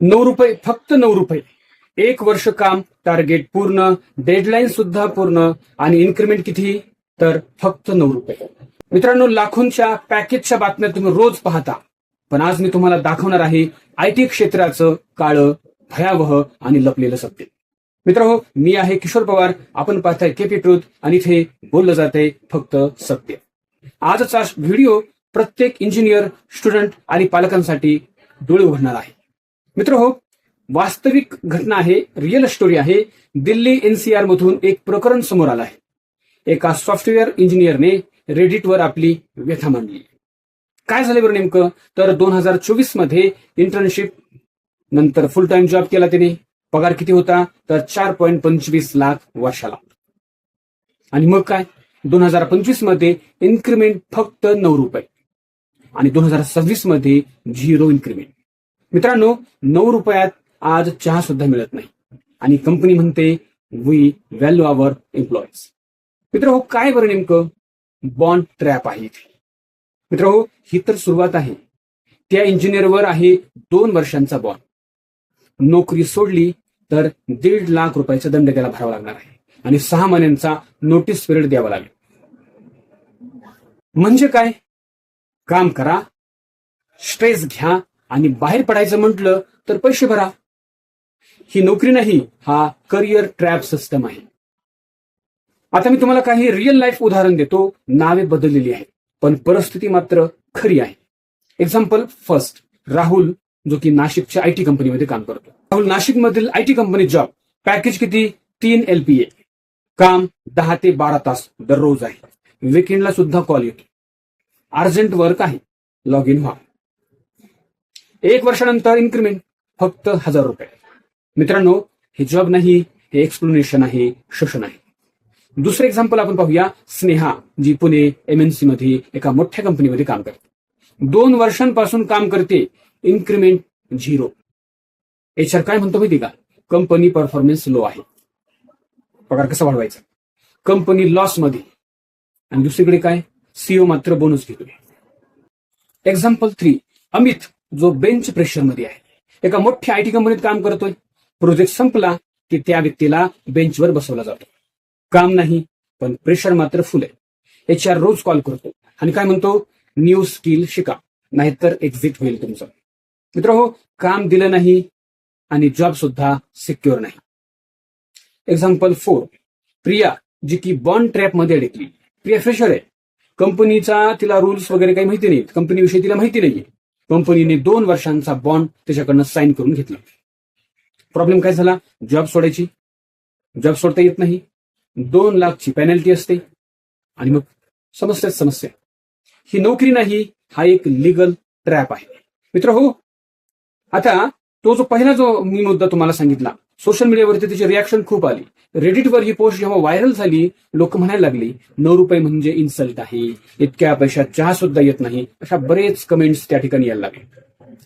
₹9, फक्त ₹9. 1 वर्ष काम, टार्गेट पूर्ण, डेडलाईन सुद्धा पूर्ण आणि इन्क्रीमेंट किती? तर फक्त ₹9. मित्रांनो, लाखोंच्या पॅकेजच्या बातम्या तुम्ही रोज पाहता, पण आज मी तुम्हाला दाखवणार आहे आयटी क्षेत्राचं काळं, भयावह आणि लपलेलं सत्य. मित्रांनो, मी आहे किशोर पवार, आपण पाहताय केपी ट्रूथ आणि इथे बोललं जातंय फक्त सत्य. आजचा व्हिडिओ प्रत्येक इंजिनियर, स्टुडंट आणि पालकांसाठी डोळे उघडणार आहे. मित्रहो, वास्तविक घटना आहे, रिअल स्टोरी आहे. दिल्ली एनसीआर मधून एक प्रकरण समोर आलं आहे. एका सॉफ्टवेअर इंजिनियरने रेडिटवर आपली व्यथा मांडली. काय झालं बरं नेमकं? तर 2024 मध्ये इंटर्नशिप नंतर फुल टाइम जॉब केला त्याने. पगार किती होता? तर 4.25 लाख वर्षाला. आणि मग काय? 2025 मध्ये इन्क्रीमेंट फक्त ₹9 आणि 2026 मध्ये 0 इन्क्रीमेंट. मित्रांनो, ₹9 आज चहा सुद्धा मिळत नाही आणि कंपनी म्हणते वी व्हॅल्यू आवर एम्प्लॉईज. मित्र, काय बरं नेमकं? बॉन्ड ट्रॅप आहे इथे. मित्र, ही तर सुरुवात आहे. त्या इंजिनियरवर आहे 2 वर्षांचा बॉन्ड. नोकरी सोडली तर ₹1.5 लाख दंड त्याला भरावा लागणार आहे आणि 6 महिन्यांचा नोटीस पिरियड द्यावा लागेल. म्हणजे काय? काम करा, स्ट्रेस घ्या आणि बाहेर पडायचं म्हटलं तर पैसे भरा. ही नोकरी नाही, हा करिअर ट्रॅप सिस्टम आहे. आता मी तुम्हाला काही रिअल लाईफ उदाहरण देतो. नावे बदललेली आहेत पण परिस्थिती मात्र खरी आहे. एक्झाम्पल फर्स्ट, राहुल, जो की नाशिकच्या आयटी कंपनीमध्ये काम करतो. राहुल नाशिकमधील आयटी कंपनी जॉब. पॅकेज किती? 3 LPA. काम 10 ते 12 तास दररोज आहे. विकेंडला सुद्धा कॉल येतो. अर्जंट वर्क आहे, लॉग इन व्हा. 1 वर्षानंतर इन्क्रीमेंट फक्त ₹1000. मित्रांनो, हे जॉब नाही, हे एक्सप्लेनेशन आहे, शोषण आहे. दुसरं एक्झाम्पल आपण पाहूया. स्नेहा, जी पुणे MNC मध्ये एका मोठ्या कंपनीमध्ये काम करते. 2 वर्षांपासून काम करते, इन्क्रीमेंट 0. HR काय म्हणतो माहिती का? कंपनी परफॉर्मन्स लो आहे. पगार कसा वाढवायचा? कंपनी लॉस मध्ये. आणि दुसरीकडे काय? CEO मात्र बोनस घेतोय. एक्झाम्पल 3, अमित, जो बेंच प्रेशर मध्ये आहे. एका मोठ्या आयटी कंपनीत काम करतोय. प्रोजेक्ट संपला की त्या व्यक्तीला बेंचवर बसवला जातो. काम नाही पण प्रेशर मात्र फुल आहे. HR रोज कॉल करतो आणि काय म्हणतो? न्यू स्किल शिका, नाहीतर एक्झिट होईल तुमचं. मित्र, काम दिलं नाही आणि जॉब सुद्धा सिक्युअर नाही. एक्झाम्पल 4, प्रिया, जी की बॉन्ड ट्रॅप मध्ये अडकली. प्रिया फ्रेशर आहे. कंपनीचा तिला रूल्स वगैरे काही माहिती नाहीत. कंपनीविषयी तिला माहिती नाहीये. कंपनीने 2 वर्षांचा बॉन्ड त्याच्याकडनं साईन करून घेतला. प्रॉब्लेम काय झाला? जॉब सोडायची. जॉब सोडता येत नाही. 2 लाखची पेनल्टी असते आणि मग समस्या. ही नोकरी नाही, हा एक लिगल ट्रॅप आहे. मित्र, आता जो पहिला मी मुद्दा तुम्हाला सांगितला, सोशल मीडियावरती त्याची रिॲक्शन खूप आली. रेडिटवर ही पोस्ट जेव्हा व्हायरल झाली, लोक म्हणायला लागली ₹9 म्हणजे इन्सल्ट आहे, इतक्या पैशात चहा सुद्धा येत नाही, अशा बरेच कमेंट्स त्या ठिकाणी यायला लागले.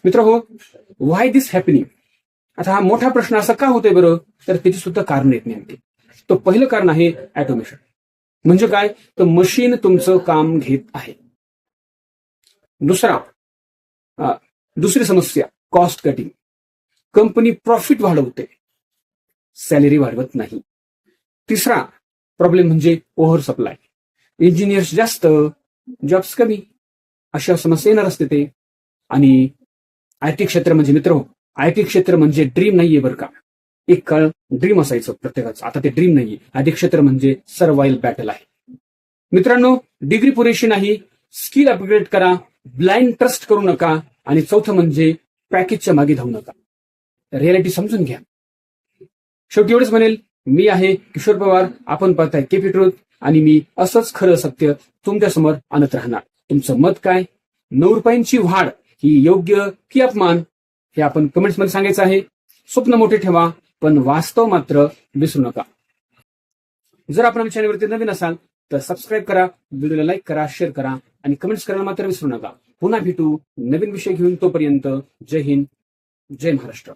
मित्र, व्हाय दिस हॅपनिंग? आता हा मोठा प्रश्न असा का होतोय बरं? तर त्याची सुद्धा कारण येत नाही. तो पहिलं कारण आहे ऑटोमेशन. म्हणजे काय? तर मशीन तुमचं काम घेत आहे. दुसरी समस्या, कॉस्ट कटिंग. कंपनी प्रॉफिट वाढवते, सॅलरी वाढवत नाही. तिसरा प्रॉब्लेम म्हणजे ओव्हर सप्लाय. इंजिनियर्स जास्त, जॉब्स कमी, अशा समस्या येणार असते ते. आणि आयटी क्षेत्र म्हणजे मित्र, आयटी क्षेत्र म्हणजे ड्रीम नाहीये बरं का. एक काळ ड्रीम असायचं प्रत्येकाचं, आता ते ड्रीम नाहीये. आयटी क्षेत्र म्हणजे सर्वाइव्हल बॅटल आहे. मित्रांनो, डिग्री पुरेशी नाही, स्किल अपग्रेड करा, ब्लाइंड ट्रस्ट करू नका. आणि चौथं म्हणजे पॅकेजच्या मागे धावू नका. रियालिटी समजून घ्या. शेवटी एवढंच म्हणेल, मी आहे किशोर पवार, आपण पाहताय केपी ट्रूथ आणि मी असंच खरं सत्य तुमच्यासमोर आणत राहणार. तुमचं मत काय? ₹9ची वाढ ही योग्य की अपमान? हे आपण कमेंट्स मध्ये सांगायचं आहे. स्वप्न मोठे ठेवा पण वास्तव मात्र विसरू नका. जर आपण आमच्या चॅनलवरती नवीन असाल तर सबस्क्राईब करा, व्हिडिओला लाईक करा, शेअर करा आणि कमेंट्स करायला मात्र विसरू नका. पुन्हा भेटू नवीन विषय घेऊन. तोपर्यंत जय हिंद, जय महाराष्ट्र.